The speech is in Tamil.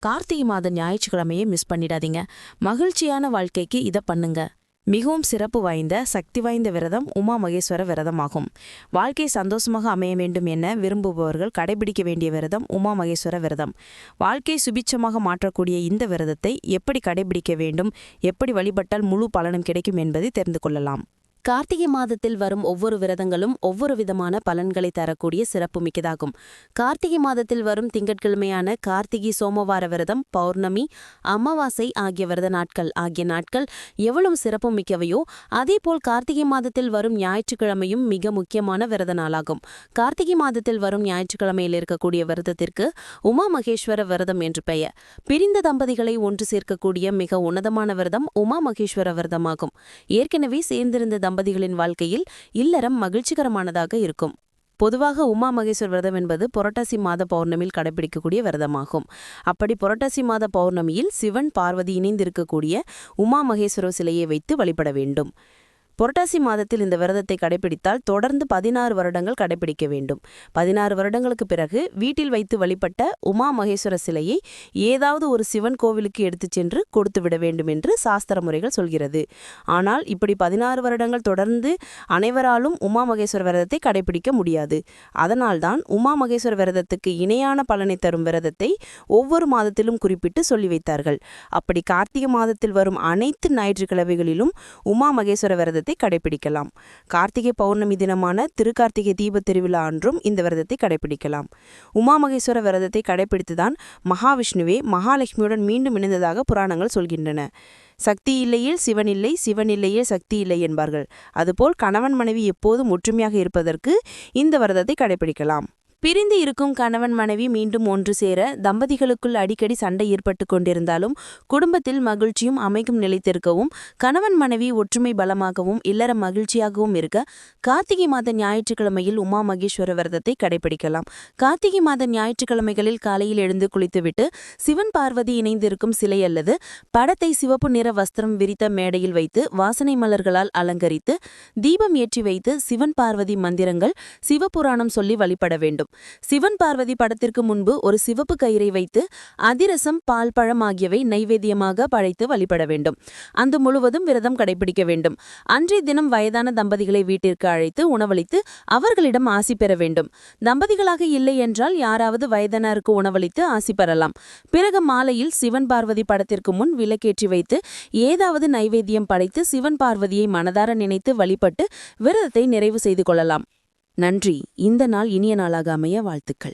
கார்த்திகை மாத ஞாயிற்றுக்கிழமையை மிஸ் பண்ணிடாதீங்க. மகிழ்ச்சியான வாழ்க்கைக்கு இதை பண்ணுங்க. மிகவும் சிறப்பு வாய்ந்த சக்தி வாய்ந்த விரதம் உமா மகேஸ்வர விரதமாகும். வாழ்க்கை சந்தோஷமாக அமைய வேண்டும் என விரும்புபவர்கள் கடைபிடிக்க வேண்டிய விரதம் உமா மகேஸ்வர விரதம். வாழ்க்கை சுபிட்சமாக மாற்றக்கூடிய இந்த விரதத்தை எப்படி கடைபிடிக்க வேண்டும், எப்படி வழிபட்டால் முழு பலனும் கிடைக்கும் என்பதை தெரிந்து கொள்ளலாம். கார்த்திகை மாதத்தில் வரும் ஒவ்வொரு விரதங்களும் ஒவ்வொரு விதமான பலன்களை தரக்கூடிய சிறப்பு மிக்கதாகும். கார்த்திகை மாதத்தில் வரும் திங்கட்கிழமையான கார்த்திகை சோமவார விரதம், பௌர்ணமி, அமாவாசை ஆகிய விரத நாட்கள் எவ்வளவு சிறப்பு மிக்கவையோ அதேபோல் கார்த்திகை மாதத்தில் வரும் ஞாயிற்றுக்கிழமையும் மிக முக்கியமான விரத நாளாகும். கார்த்திகை மாதத்தில் வரும் ஞாயிற்றுக்கிழமையில் இருக்கக்கூடிய விரதத்திற்கு உமா மகேஸ்வர விரதம் என்று பெயர். பிரிந்த தம்பதிகளை ஒன்று சேர்க்கக்கூடிய மிக உன்னதமான விரதம் உமா மகேஸ்வர விரதமாகும். ஏற்கனவே சேர்ந்திருந்த தம்பதிகளின் வாழ்க்கையில் இல்லறம் மகிழ்ச்சிகரமானதாக இருக்கும். பொதுவாக உமா மகேஸ்வர விரதம் என்பது புரட்டாசி மாத பௌர்ணமியில் கடைபிடிக்கக்கூடிய விரதமாகும். அப்படி புரட்டாசி மாத பௌர்ணமியில் சிவன் பார்வதி இணைந்திருக்கக்கூடிய உமா மகேஸ்வர சிலையை வைத்து வழிபட வேண்டும். புரட்டாசி மாதத்தில் இந்த விரதத்தை கடைபிடித்தால் தொடர்ந்து 16 வருடங்கள் கடைபிடிக்க வேண்டும். 16 வருடங்களுக்கு பிறகு வீட்டில் வைத்து வழிபட்ட உமா மகேஸ்வர சிலையை ஏதாவது ஒரு சிவன் கோவிலுக்கு எடுத்துச் சென்று கொடுத்து விட வேண்டும் என்று சாஸ்திர முறைகள் சொல்கிறது. ஆனால் இப்படி 16 வருடங்கள் தொடர்ந்து அனைவராலும் உமா மகேஸ்வர விரதத்தை கடைபிடிக்க முடியாது. அதனால்தான் உமா மகேஸ்வர விரதத்துக்கு இணையான பலனை தரும் விரதத்தை ஒவ்வொரு மாதத்திலும் குறிப்பிட்டு சொல்லி வைத்தார்கள். அப்படி கார்த்திகை மாதத்தில் வரும் அனைத்து ஞாயிற்றுக்கிழமைகளிலும் உமா மகேஸ்வர விரதத்தை கடைபிடிக்கலாம். கார்த்திகை பௌர்ணமி தினமான திருக்கார்த்திகை தீப திருவிழா அன்றும் இந்த விரதத்தை கடைபிடிக்கலாம். உமா மகேஸ்வர விரதத்தை கடைபிடித்துதான் மகாவிஷ்ணுவே மகாலட்சுமியுடன் மீண்டும் இணைந்ததாக புராணங்கள் சொல்கின்றன. சக்தி இல்லையில் சிவன் இல்லை, சிவன் இல்லையில் சக்தி இல்லை என்பார்கள். அதுபோல் கணவன் மனைவி எப்போதும் ஒற்றுமையாக இருப்பதற்கு இந்த விரதத்தை கடைபிடிக்கலாம். பிரிந்து இருக்கும் கணவன் மனைவி மீண்டும் ஒன்று சேர தம்பதிகளுக்குள் அடிக்கடி சண்டை ஏற்பட்டு கொண்டிருந்தாலும் குடும்பத்தில் மகிழ்ச்சியும் அமைக்கும் நிலைத்திருக்கவும் கணவன் மனைவி ஒற்றுமை பலமாகவும் இல்லற மகிழ்ச்சியாகவும் இருக்க கார்த்திகை மாத ஞாயிற்றுக்கிழமையில் உமா மகேஸ்வர விரதத்தை கடைபிடிக்கலாம். கார்த்திகை மாத ஞாயிற்றுக்கிழமைகளில் காலையில் எழுந்து குளித்துவிட்டு சிவன் பார்வதி இணைந்திருக்கும் சிலை அல்லது படத்தை சிவப்பு நிற வஸ்திரம் விரித்த மேடையில் வைத்து வாசனை மலர்களால் அலங்கரித்து தீபம் ஏற்றி வைத்து சிவன் பார்வதி மந்திரங்கள் சிவபுராணம் சொல்லி வழிபட வேண்டும். சிவன் பார்வதி படத்திற்கு முன்பு ஒரு சிவப்பு கயிறை வைத்து அதிரசம், பால், பழம் ஆகியவை நைவேத்தியமாக படைத்து வழிபட வேண்டும். அந்த முழுவதும் விரதம் கடைபிடிக்க வேண்டும். அன்றைய தினம் வயதான தம்பதிகளை வீட்டிற்கு அழைத்து உணவளித்து அவர்களிடம் ஆசி பெற வேண்டும். தம்பதிகளாக இல்லை என்றால் யாராவது வயதானருக்கு உணவளித்து ஆசி பெறலாம். பிறகு மாலையில் சிவன் பார்வதி படத்திற்கு முன் விளக்கேற்றி வைத்து ஏதாவது நைவேத்தியம் படைத்து சிவன் பார்வதியை மனதார நினைத்து வழிபட்டு விரதத்தை நிறைவு செய்து கொள்ளலாம். நன்றி. இந்த நாள் இனிய நாளாக அமைய வாழ்த்துக்கள்.